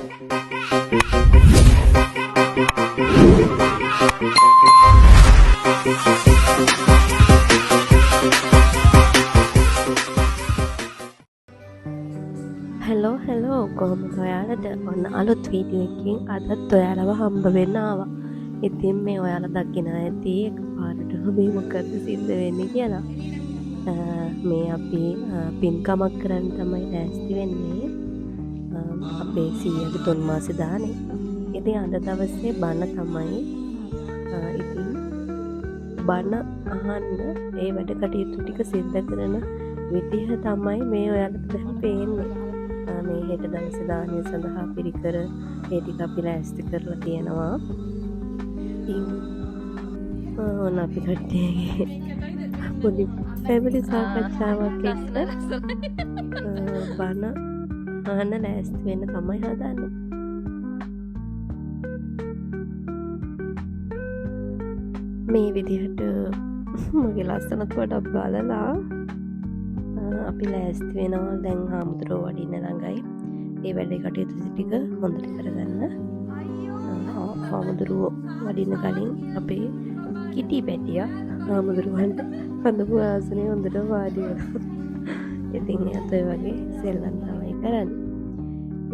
Hello කොහොමද ඔයාලට ඔන්න අලුත් වීඩියෝ එකකින් අදත් ඔයාලව හම්බ වෙන්න ආවා. ඉතින් මේ ඔයාලා දකින ඇති එකපාරටම මේ මොකද්ද සිද්ධ වෙන්නේ කියලා. මේ අපි පින්කමක් කරන්න තමයි ලෑස්ති වෙන්නේ. අපේ සීයාගේ 3 මාස දානේ. ඉතින් අද දවසේ බණ තමයි. ඉතින් බණ අහන්න ඒ වැඩ කටයුතු ටික සිද්ධ කරන විදිහ තමයි මේ ඔයාලට දැන් පේන්නේ. මේ හෙට දවසේ දානය සඳහා පිරිකර ඒ ටික අපි ලෑස්ති කරලා තියෙනවා. ඉතින් ඕන අපි කට්ටියගේ පොඩි ෆැමිලි සාකච්ඡාවක් එක්ක බණ අහන්න ලෑස්ති වෙන්න තමයි හදන්නේ. මේ විදිහට මගේ ලස්සනත් වඩා බලලා අපි ලෑස්ති වෙනවා. දැන් හාමුදුරුවෝ වඩින්න ළඟයි. ඒ වැඩේ කටයුතු ටික හොඳට කරගන්න. හාමුදුරුවෝ වඩින්න කලින් අපේ කිටි පැටියා හාමුදුරුවන්ට හඳපු ආසනේ හොඳට වාඩි වෙනවා. ඉතින් එයාත් ඔය වගේ සෙල්ලම් තමයි කරන්නේ.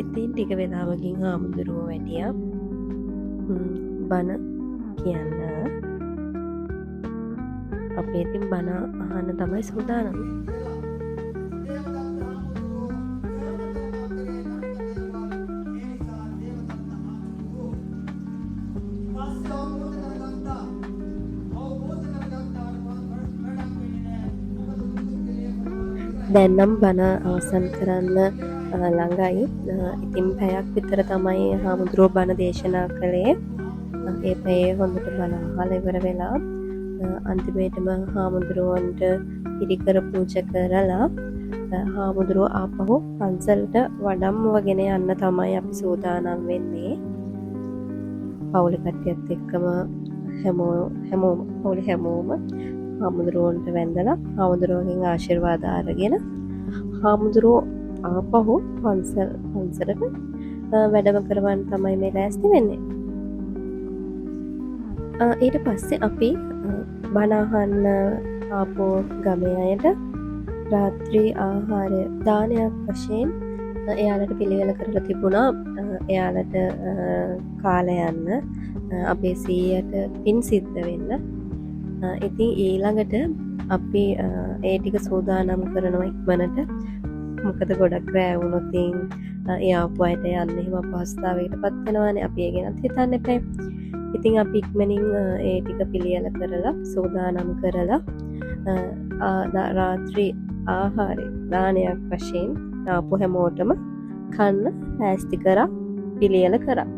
ඉතින් ටික වෙලාවකින් හාමුදුරුවෝ වැඩියා බණ කියන්න. අපි ඉතින් බණ අහන්න තමයි සූදානම්. දැන්නම් බණ අවසන් කරන්න ළඟයි. ඉතින් පැයක් විතර තමයි හාමුදුරුවෝ බණ දේශනා කළේ. ඒ පැයේ හොඳට බණ අහලා ඉවර වෙලා අන්තිමේටම හාමුදුරුවන්ට පිරිකර පූජා කරලා හාමුදුරුවෝ ආපහු පන්සලට වඩම්මවගෙන යන්න තමයි අපි සූදානම් වෙන්නේ. පවුලේ කට්ටියත් එක්කම හැමෝම හාමුදුරුවන්ට වැඳලා හාමුදුරුවන්ගෙන් ආශිර්වාද අරගෙන හාමුදුරුවෝ ආපහු පන්සලට වැඩම කරවන්න තමයි මේ ලෑස්ති වෙන්නේ. ඊට පස්සේ අපි බණ අහන්න ආපු ගමේ අයට රාත්‍රී ආහාර දානයක් වශයෙන් එයාලට පිළිවෙල කරලා තිබුණා. එයාලට කාලය යන්න අපේ සීයට පින් සිද්ධ වෙන්න. ඉතින් ඊළඟට අපි ඒ ටික සූදානම් කරනවා ඉක්මනට. මොකද ගොඩක් රෑ වුණොත් ඒ ආපු අයට යන්න එහෙම අපහසුතාවයකට පත් වෙනවානේ. අපි ඒ ගැනත් හිතන්න එපා. ඉතින් අපි ඉක්මනින් ඒ ටික පිළියෙල කරලා සූදානම් කරලා රාත්‍රී ආහාරය දානයක් වශයෙන් ආපු හැමෝටම කන්න ලෑස්ති කරා පිළියෙල කරා.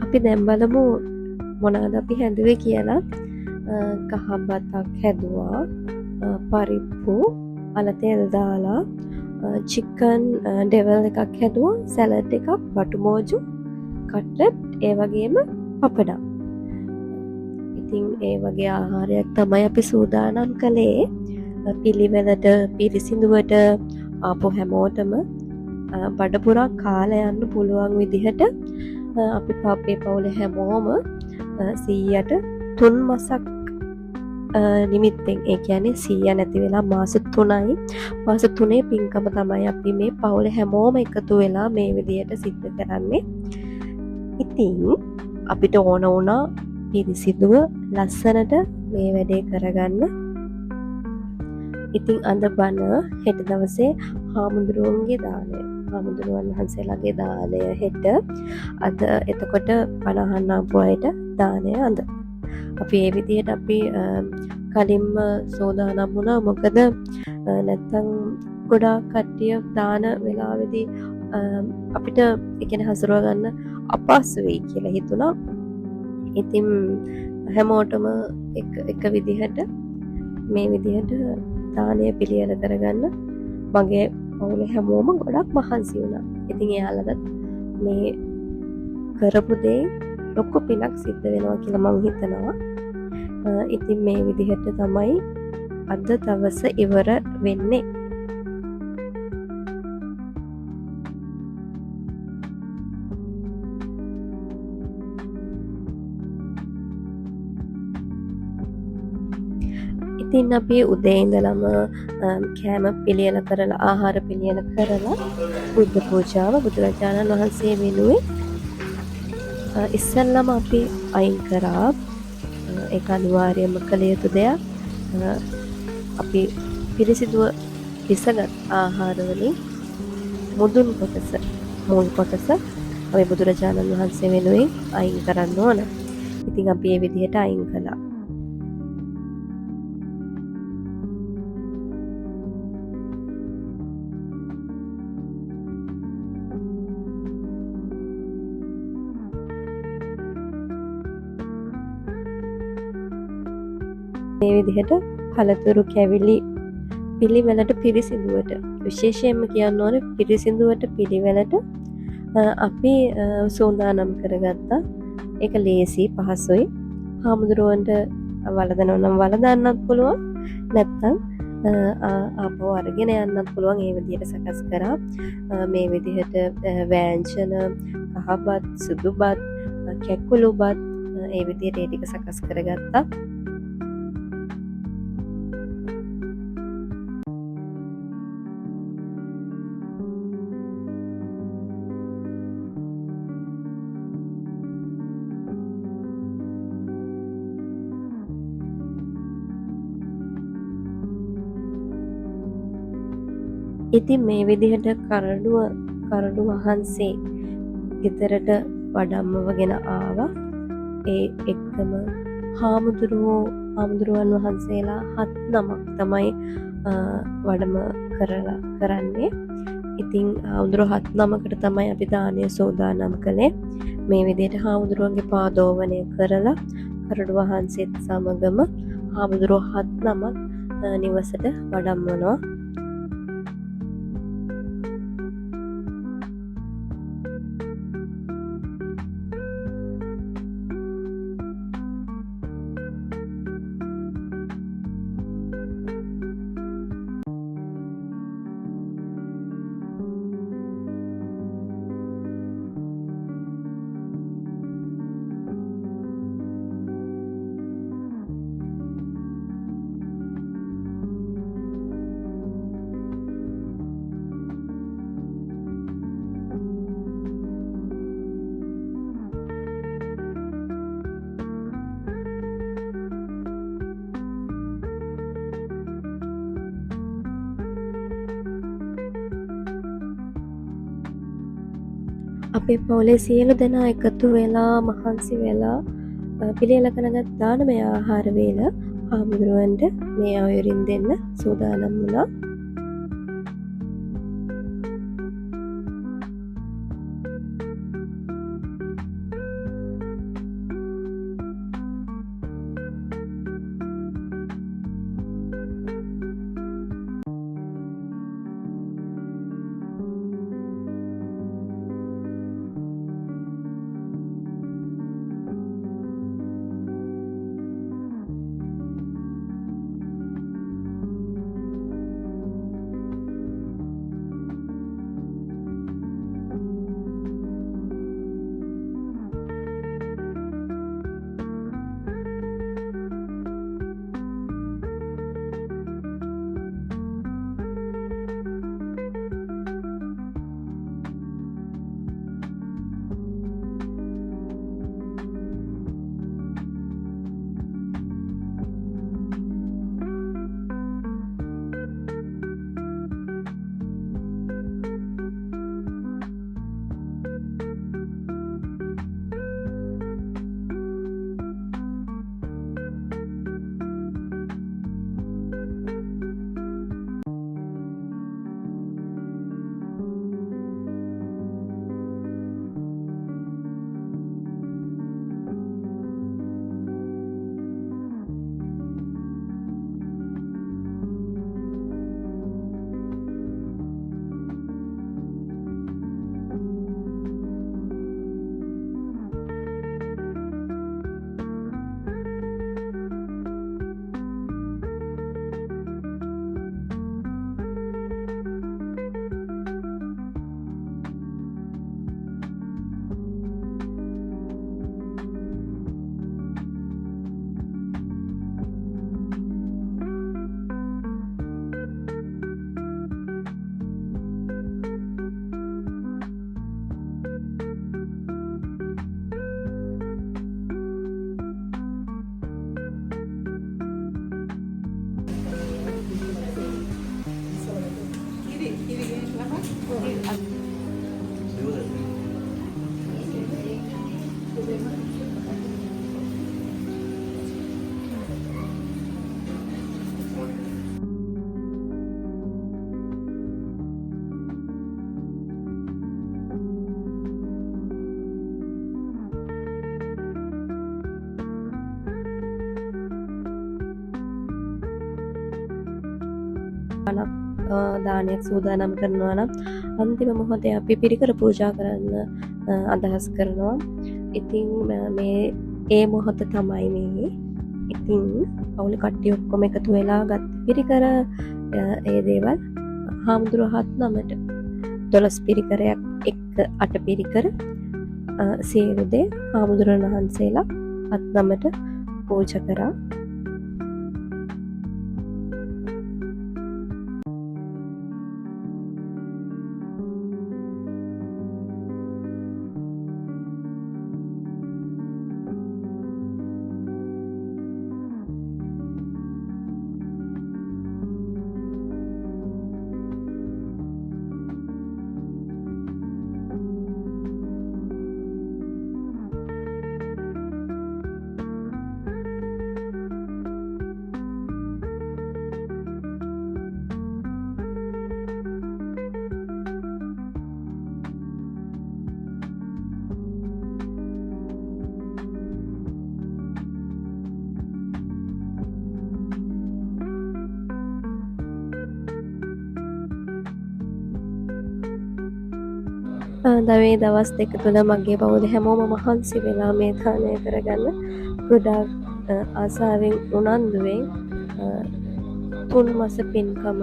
අපි දැන් බලමු මොනවද අපි හැදුවේ කියලා. කහබතක් හැදුවා, පරිප්පු, අලතෙල් දාලා, චිකන් ඩෙවල් එකක් හැදුවා, සැලඩ් එකක්, බටුමෝජු, කට්ලට්, ඒ වගේම පපඩම්. ඉතින් ඒ වගේ ආහාරයක් තමයි අපි සූදානම් කළේ. පිළිවෙලට පිරිසිදුවට ආපු හැමෝටම බඩපුරා කාලා යන්න පුළුවන් විදිහට අපි අපේ පවුලේ හැමෝම 100ට 3 මාසක් නිමිත්තෙන්, ඒ කියන්නේ 100 නැති වෙලා මාස 3යි. මාස 3 පින්කම තමයි අපි මේ පවුලේ හැමෝම එකතු වෙලා මේ විදිහට සිද්ධ කරන්නේ. ඉතින් අපිට ඕන වුණා පිරිසිදුව ලස්සනට මේ වැඩේ කරගන්න. ඉතින් අද බණ හෙට දවසේ හාමුදුරුවන්ගේ දානය. හාමුදුරුවන් වහන්සේලාගේ දානය හෙට. අද එතකොට බණ අහන්න ආපු අයට දානය අද. අපි ඒ විදිහට අපි කලින්ම සෝදානම් වුණා. මොකද නැත්තම් ගොඩාක් කට්ටිය දාන වෙලාවේදී අපිට ඒ කියන්නේ හසුරව ගන්න අපහසු වෙයි කියලා හිතුණා. ඉතින් හැමෝටම එක විදිහට මේ විදිහට දානය පිළියෙල කරගන්න මගේ පවුලේ හැමෝම ගොඩක් මහන්සි වුණා. ඉතින් එයාලට මේ කරපු දේ ලොකු පිනක් සිද්ධ වෙනවා කියලා මම හිතනවා. ඉතින් මේ විදිහට තමයි අද දවස ඉවර වෙන්නේ. ඉතින් අපි උදේ ඉඳලම කෑම පිළියෙල කරලා ආහාර පිළියෙල කරලා බුද්ධ පූජාව බුදුරජාණන් වහන්සේ වෙනුවෙන් ඉස්සෙල්ලම අපි අයින් කරා. ඒක අනිවාර්යයෙන්ම කළ යුතු දෙයක්. අපි පිරිසිදුව පිසගත් ආහාර වලින් මුදුන් කොටස මුල් කොටස අපි බුදුරජාණන් වහන්සේ වෙනුවෙන් අයින් කරන්න ඕන. ඉතින් අපි මේ විදිහට අයින් කළා. මේ විදිහට පළතුරු කැවිලි පිළිවෙලට පිරිසිදුවට විශේෂයෙන්ම කියන්න ඕනේ පිරිසිදුවට පිළිවෙලට අපි සෝදානම් කරගත්තා. ඒක ලේසි පහසුයි. හාමුදුරුවන්ට වළඳනවා නම් වළඳන්නත් පුළුවන්. නැත්තම් ආපහු අරගෙන යන්නත් පුළුවන්. ඒ විදිහට සකස් කරා. මේ විදිහට වෑංජන කහබත් සුදුබත් කැකුළුබත් ඒ විදිහට ඒ ටික සකස් කරගත්තා. ඉතින් මේ විදිහට කරඩු වහන්සේ ගෙදරට වඩම්මවගෙන ආවා. ඒ එක්කම හාමුදුරුවන් වහන්සේලා 7 නමක් තමයි වඩම කරන්නේ. ඉතින් හාමුදුරුවෝ 7 නමකට තමයි අපි දානය සෝදානම් කළේ. මේ විදිහට හාමුදුරුවන්ගේ පාදෝවණය කරලා කරඩු වහන්සේත් සමගම හාමුදුරුවෝ 7 නමක් නිවසට වඩම්මනවා. අපේ පවුලේ සියලු දෙනා එකතු වෙලා මහන්සි වෙලා පිළියෙල කරගත් දානමය ආහාර වේල හාමුදුරුවන්ට මේ අයුරින් දෙන්න සූදානම් වුණා. දානයක් සූදානම් කරනවා නම් අන්තිම මොහොතේ අපි පිරිකර පූජා කරන්න අදහස් කරනවා. ඉතින් මේ ඒ මොහොත තමයි මේ. ඉතින් පවුලේ කට්ටිය ඔක්කොම එකතු වෙලා ගත්ත පිරිකර ඒ දේවල් හාමුදුරුවෝ 7 නමට 12 පිරිකරයක් එක්ක 8 පිරිකර සියලු දේ හාමුදුරුවන් වහන්සේලා 7 නමට පූජා කරා. දවේ දවස් දෙක තුළ මගේ පවුලේ හැමෝම මහන්සි වෙලා මේ දානය කරගන්න ගොඩාක් ආසාවෙන් උනන්දුවෙන් 3 මාස පින්කම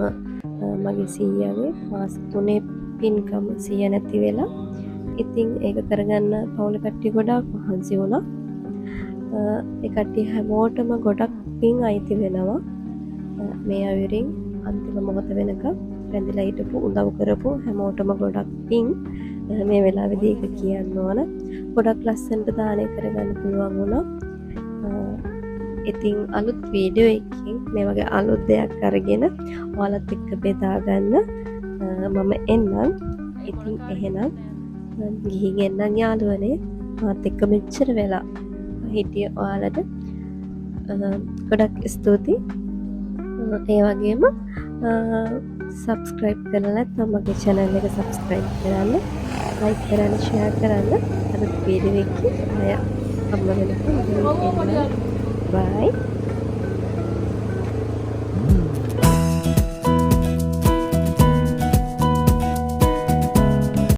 මගේ සීයාගේ මාස 3 පින්කම සීය නැති වෙලා ඉතින් ඒක කරගන්න පවුලේ කට්ටිය ගොඩාක් මහන්සි වුණා. ඒ කට්ටිය හැමෝටම ගොඩක් පින් අයිති වෙනවා. මේ අයුරින් අන්තිම මොහොත වෙනකම් රැඳිලා හිටපු උදව් කරපු හැමෝටම ගොඩක් පින්. මේ වෙලාවේදී ඒක කියන්න ඕන. ගොඩක් ලස්සනට දානය කරගන්න පුළුවන් වුණා. ඉතින් අලුත් වීඩියෝ එකකින් මේ වගේ අලුත් දෙයක් අරගෙන ඔයාලත් එක්ක බෙදා ගන්න මම එන්නම්. ඉතින් එහෙනම් ගිහින් එන්නම් යාළුවනේ. මාත් එක්ක මෙච්චර වෙලා හිටිය ඔයාලට ගොඩක් ස්තුතියි. ඒ වගේම සබස්ක්‍රයිබ් කරලා නැත්නම් මගේ channel එක සබස්ක්‍රයිබ් කරන්න, like කරන්න, share කරන්න. අද වීඩියෝ එකේ අය අම්ම වෙනකම් bye.